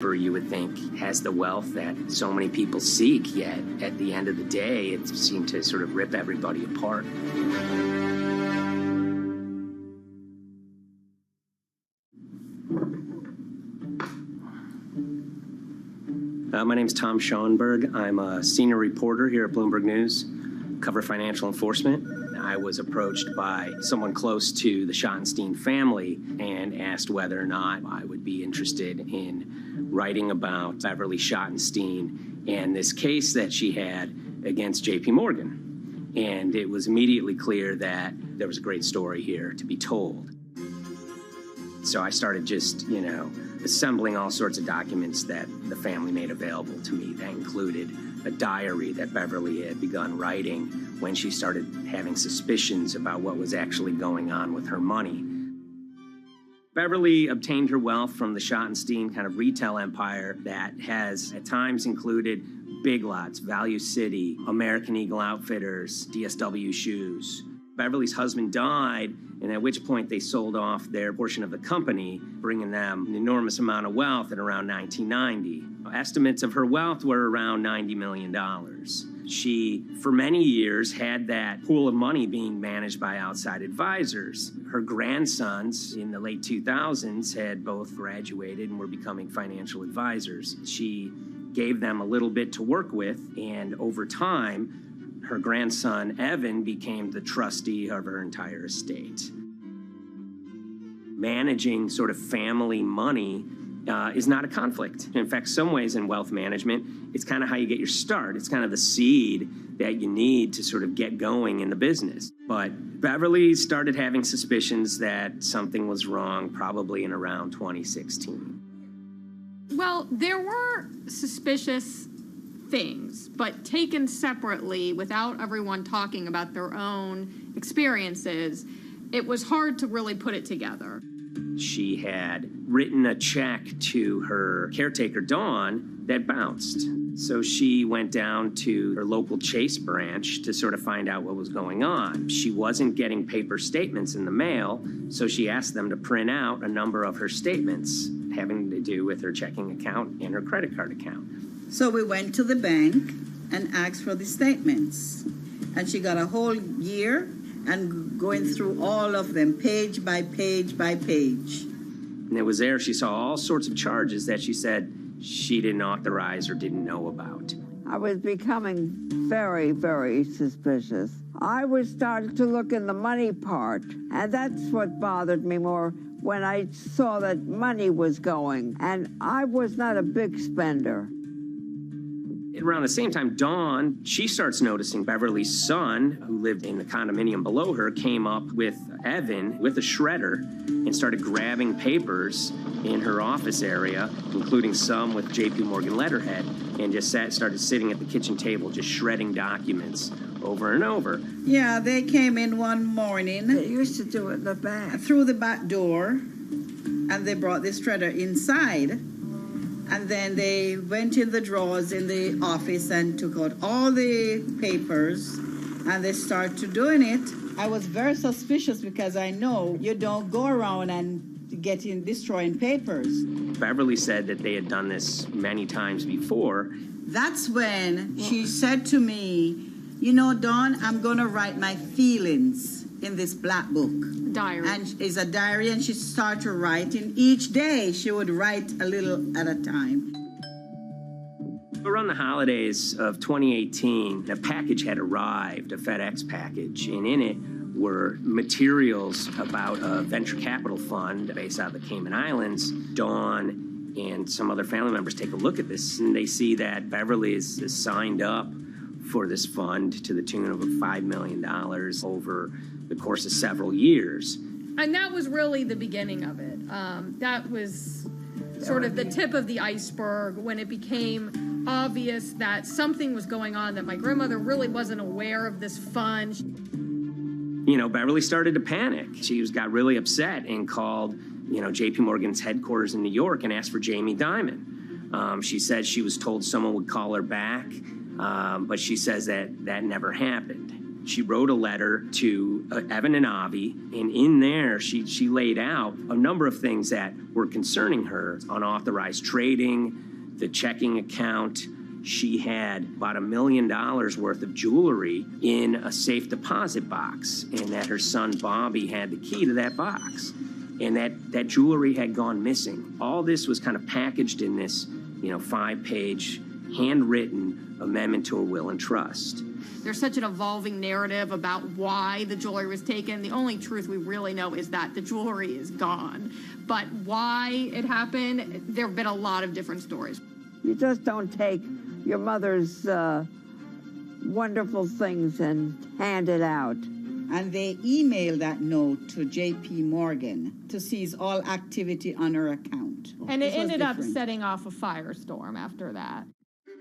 you would think has the wealth that so many people seek, yet at the end of the day, it seemed to sort of rip everybody apart. My name's Tom Schoenberg. I'm a senior reporter here at Bloomberg News, cover financial enforcement. I was approached by someone close to the Schottenstein family and asked whether or not I would be interested in writing about Beverly Schottenstein and this case that she had against J.P. Morgan. And it was immediately clear that there was a great story here to be told. So I started just, assembling all sorts of documents that the family made available to me. That included a diary that Beverly had begun writing when she started having suspicions about what was actually going on with her money. Beverly obtained her wealth from the Schottenstein kind of retail empire that has at times included Big Lots, Value City, American Eagle Outfitters, DSW Shoes. Beverly's husband died, and at which point they sold off their portion of the company, bringing them an enormous amount of wealth at around 1990. Estimates of her wealth were around $90 million. She, for many years, had that pool of money being managed by outside advisors. Her grandsons in the late 2000s had both graduated and were becoming financial advisors. She gave them a little bit to work with, and over time, her grandson, Evan, became the trustee of her entire estate. Managing sort of family money is not a conflict. In fact, some ways in wealth management, it's kind of how you get your start. It's kind of the seed that you need to sort of get going in the business. But Beverly started having suspicions that something was wrong probably in around 2016. Well, there were suspicious things, but taken separately without everyone talking about their own experiences, it was hard to really put it together. She had written a check to her caretaker, Dawn, that bounced. So she went down to her local Chase branch to sort of find out what was going on. She wasn't getting paper statements in the mail, so she asked them to print out a number of her statements having to do with her checking account and her credit card account. So we went to the bank and asked for the statements. And she got a whole year and going through all of them, page by page by page. And it was there she saw all sorts of charges that she said she didn't authorize or didn't know about. I was becoming very, very suspicious. I was starting to look in the money part, and that's what bothered me more when I saw that money was going. And I was not a big spender. Around the same time, Dawn, she starts noticing Beverly's son, who lived in the condominium below her, came up with Evan with a shredder and started grabbing papers in her office area, including some with J.P. Morgan letterhead, and just started sitting at the kitchen table, just shredding documents over and over. Yeah, they came in one morning. They used to do it in the back. Through the back door, and they brought the shredder inside. And then they went in the drawers in the office and took out all the papers, and they started doing it. I was very suspicious because I know you don't go around and destroying papers. Beverly said that they had done this many times before. That's when she said to me, Dawn, I'm going to write my feelings in this black book. Diary. And it's a diary, and she started writing. Each day, she would write a little at a time. Around the holidays of 2018, a package had arrived, a FedEx package, and in it were materials about a venture capital fund based out of the Cayman Islands. Dawn and some other family members take a look at this, and they see that Beverly is signed up for this fund to the tune of $5 million over the course of several years. And that was really the beginning of it. That was sort of the tip of the iceberg when it became obvious that something was going on, that my grandmother really wasn't aware of this fund. Beverly started to panic. She got really upset and called, J.P. Morgan's headquarters in New York and asked for Jamie Dimon. She said she was told someone would call her back, but she says that never happened. She wrote a letter to Evan and Avi, and in there she laid out a number of things that were concerning her: unauthorized trading, the checking account. She had about $1 million worth of jewelry in a safe deposit box, and that her son Bobby had the key to that box, and that jewelry had gone missing. All this was kind of packaged in this, 5-page handwritten amendment to a will and trust. There's such an evolving narrative about why the jewelry was taken. The only truth we really know is that the jewelry is gone. But why it happened, there have been a lot of different stories. You just don't take your mother's wonderful things and hand it out. And they emailed that note to J.P. Morgan to seize all activity on her account. And it ended up setting off a firestorm after that.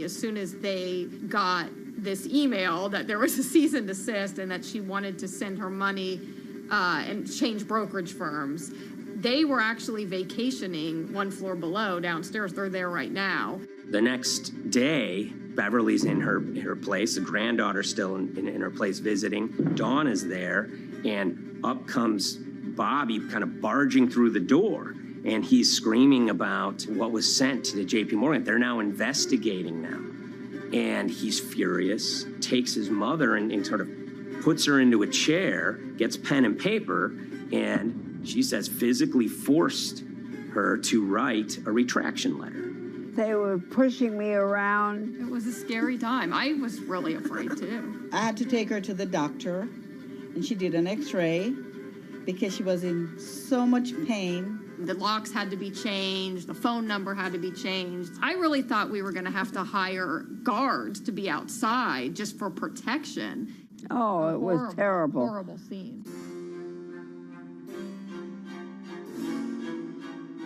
As soon as they got this email that there was a cease and desist and that she wanted to send her money and change brokerage firms, they were actually vacationing one floor below downstairs. They're there right now. The next day, Beverly's in her place. The granddaughter's still in her place visiting. Dawn is there, and up comes Bobby kind of barging through the door. And he's screaming about what was sent to the J.P. Morgan. They're now investigating them. And he's furious, takes his mother and sort of puts her into a chair, gets pen and paper, and she says physically forced her to write a retraction letter. They were pushing me around. It was a scary time. I was really afraid, too. I had to take her to the doctor, and she did an x-ray because she was in so much pain. The locks had to be changed. The phone number had to be changed. I really thought we were going to have to hire guards to be outside just for protection. Oh, it was terrible. Horrible scene.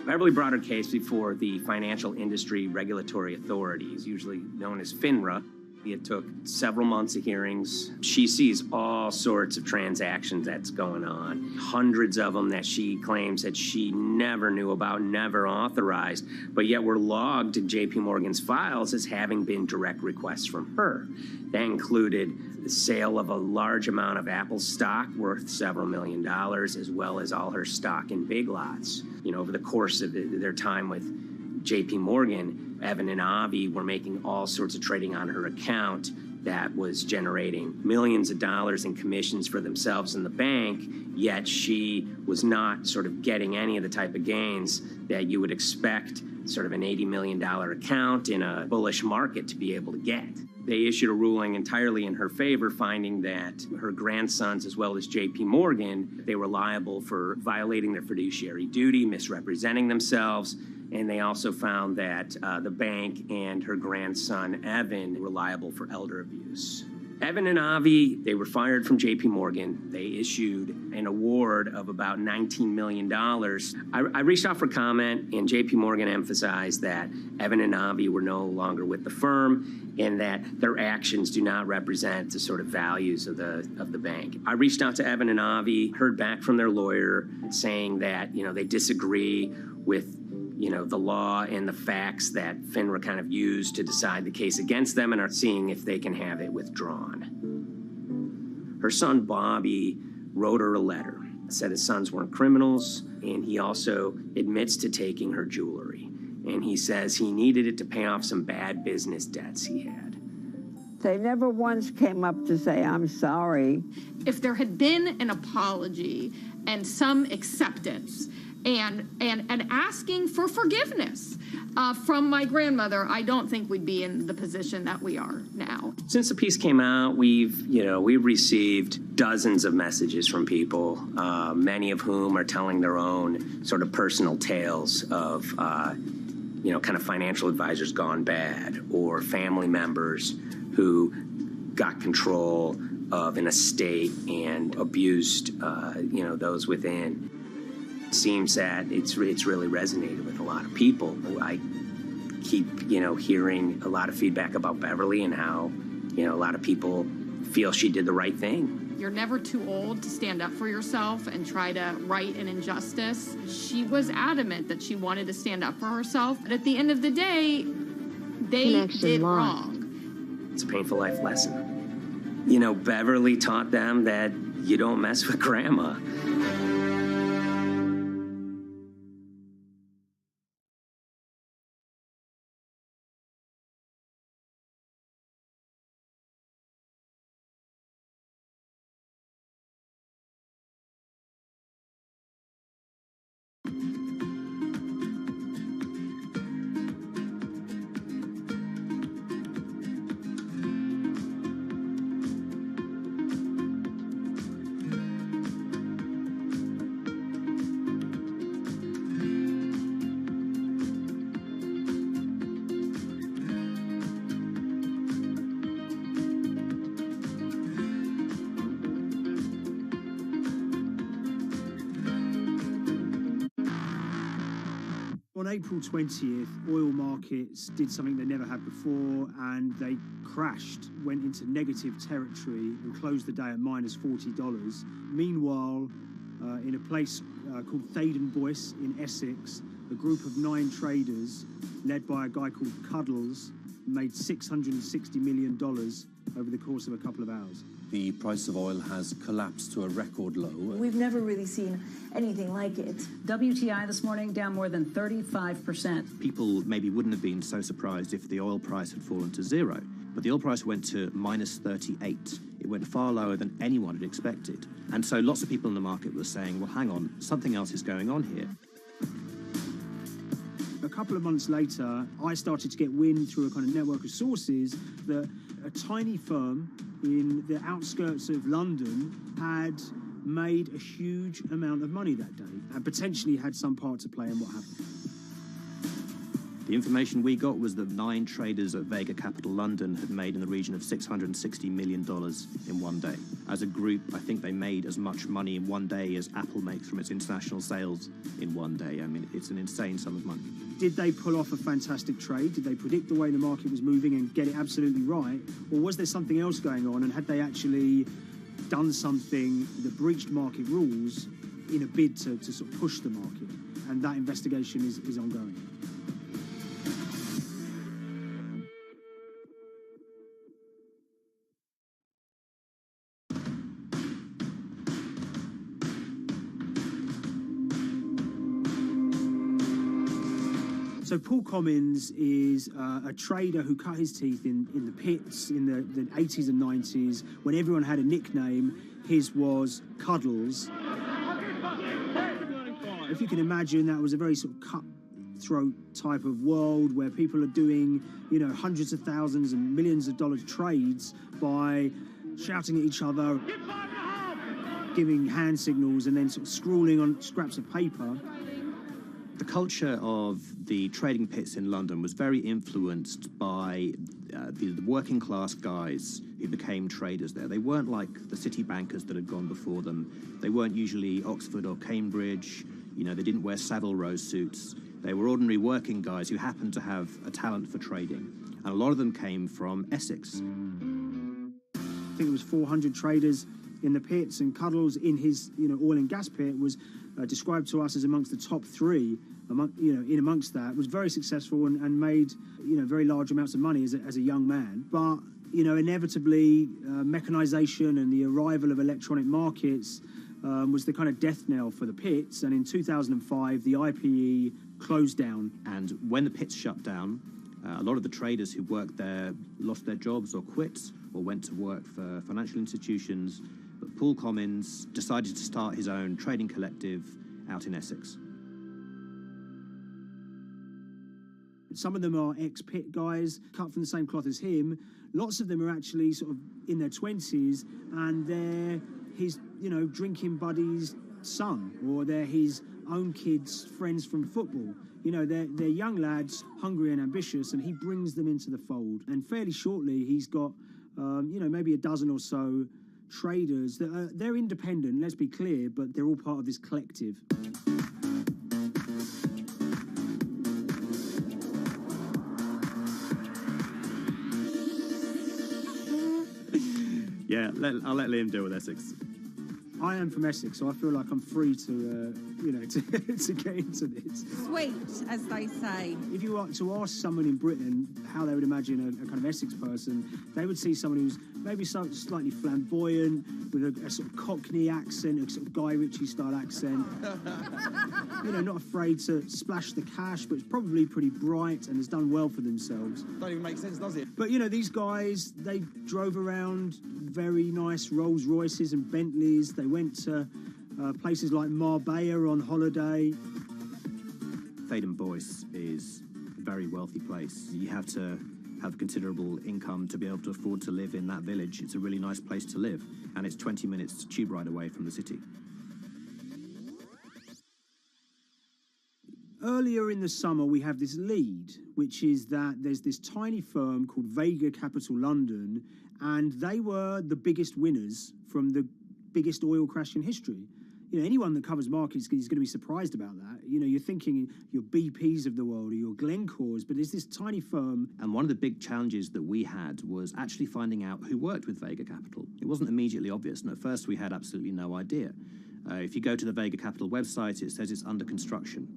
Beverly brought her case before the Financial Industry Regulatory Authorities, usually known as FINRA. It took several months of hearings. She sees all sorts of transactions that's going on, hundreds of them that she claims that she never knew about, never authorized, but yet were logged in J.P. Morgan's files as having been direct requests from her. That included the sale of a large amount of Apple stock worth several $1 million, as well as all her stock in Big Lots. Over the course of their time with J.P. Morgan, Evan and Avi were making all sorts of trading on her account that was generating millions of dollars in commissions for themselves and the bank, yet she was not sort of getting any of the type of gains that you would expect sort of an $80 million account in a bullish market to be able to get. They issued a ruling entirely in her favor, finding that her grandsons, as well as J.P. Morgan, they were liable for violating their fiduciary duty, misrepresenting themselves, and they also found that the bank and her grandson, Evan, were liable for elder abuse. Evan and Avi, they were fired from J.P. Morgan. They issued an award of about $19 million. I reached out for comment, and J.P. Morgan emphasized that Evan and Avi were no longer with the firm and that their actions do not represent the sort of values of the bank. I reached out to Evan and Avi, heard back from their lawyer saying that, they disagree with the law and the facts that FINRA kind of used to decide the case against them and are seeing if they can have it withdrawn. Her son, Bobby, wrote her a letter, said his sons weren't criminals, and he also admits to taking her jewelry. And he says he needed it to pay off some bad business debts he had. They never once came up to say, I'm sorry. If there had been an apology and some acceptance, and asking for forgiveness from my grandmother, I don't think we'd be in the position that we are now. Since the piece came out, we've received dozens of messages from people, many of whom are telling their own sort of personal tales of, kind of financial advisors gone bad, or family members who got control of an estate and abused, those within. Seems that it's really resonated with a lot of people. I keep, hearing a lot of feedback about Beverly and how, a lot of people feel she did the right thing. You're never too old to stand up for yourself and try to right an injustice. She was adamant that she wanted to stand up for herself, but at the end of the day, they did wrong. It's a painful life lesson. Beverly taught them that you don't mess with grandma. On April 20th, oil markets did something they never had before, and they crashed, went into negative territory, and closed the day at minus $40. Meanwhile, in a place called Thaden Boyce in Essex, a group of 9 traders, led by a guy called Cuddles, made $660 million over the course of a couple of hours. The price of oil has collapsed to a record low. We've never really seen anything like it. WTI this morning down more than 35%. People maybe wouldn't have been so surprised if the oil price had fallen to zero, but the oil price went to minus 38. It went far lower than anyone had expected. And so lots of people in the market were saying, well, hang on, something else is going on here. A couple of months later, I started to get wind through a kind of network of sources that a tiny firm in the outskirts of London had made a huge amount of money that day and potentially had some part to play in what happened. The information we got was that 9 traders at Vega Capital London had made in the region of $660 million in one day. As a group, I think they made as much money in one day as Apple makes from its international sales in one day. I mean, it's an insane sum of money. Did they pull off a fantastic trade? Did they predict the way the market was moving and get it absolutely right? Or was there something else going on, and had they actually done something that breached market rules in a bid to sort of push the market? And that investigation is ongoing. So Paul Commins is a trader who cut his teeth in the pits in the 80s and 90s when everyone had a nickname. His was Cuddles. If you can imagine, that was a very sort of cutthroat type of world where people are doing, hundreds of thousands and millions of dollar trades by shouting at each other, giving hand signals, and then sort of scrawling on scraps of paper. The culture of the trading pits in London was very influenced by the working class guys who became traders there. They weren't like the city bankers that had gone before them. They weren't usually Oxford or Cambridge. They didn't wear Savile Row suits. They were ordinary working guys who happened to have a talent for trading. And a lot of them came from Essex. I think it was 400 traders in the pits, and Cuddles in his oil and gas pit was described to us as amongst the top 3. Amongst that, was very successful and made very large amounts of money as a young man. But inevitably, mechanization and the arrival of electronic markets was the kind of death knell for the pits. And in 2005, the IPE closed down. And when the pits shut down, a lot of the traders who worked there lost their jobs or quit or went to work for financial institutions. But Paul Commins decided to start his own trading collective out in Essex. Some of them are ex-pit guys, cut from the same cloth as him. Lots of them are actually sort of in their 20s, and they're his, drinking buddy's son, or they're his own kids' friends from football. They're young lads, hungry and ambitious, and he brings them into the fold. And fairly shortly, he's got, maybe a dozen or so traders that they're independent, let's be clear, but they're all part of this collective. Yeah, I'll let Liam deal with Essex. I am from Essex, so I feel like I'm free to to get into this. Sweet, as they say. If you were to ask someone in Britain how they would imagine a kind of Essex person, they would see someone who's maybe slightly flamboyant, with a sort of Cockney accent, a sort of Guy Ritchie-style accent. Not afraid to splash the cash, but it's probably pretty bright and has done well for themselves. Don't even make sense, does it? But, these guys, they drove around very nice Rolls Royces and Bentleys. They went to places like Marbella on holiday. Thaden Boyce is a very wealthy place. You have to have considerable income to be able to afford to live in that village. It's a really nice place to live, and it's 20 minutes tube ride away from the city. Earlier in the summer, we have this lead, which is that there's this tiny firm called Vega Capital London, and they were the biggest winners from the biggest oil crash in history. Anyone that covers markets is going to be surprised about that. You're thinking your BPs of the world or your Glencores, but there's this tiny firm. And one of the big challenges that we had was actually finding out who worked with Vega Capital. It wasn't immediately obvious, and at first we had absolutely no idea. If you go to the Vega Capital website, it says it's under construction.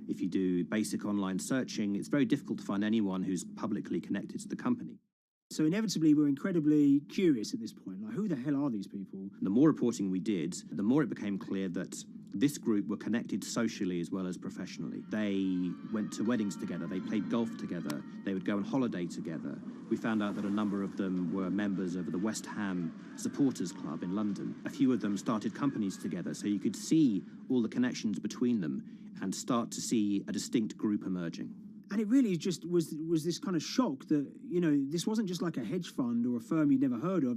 If you do basic online searching, it's very difficult to find anyone who's publicly connected to the company. So inevitably, we're incredibly curious at this point. Like, who the hell are these people? The more reporting we did, the more it became clear that this group were connected socially as well as professionally. They went to weddings together, they played golf together, they would go on holiday together. We found out that a number of them were members of the West Ham Supporters Club in London. A few of them started companies together, so you could see all the connections between them and start to see a distinct group emerging. And it really just was this kind of shock that, this wasn't just like a hedge fund or a firm you'd never heard of.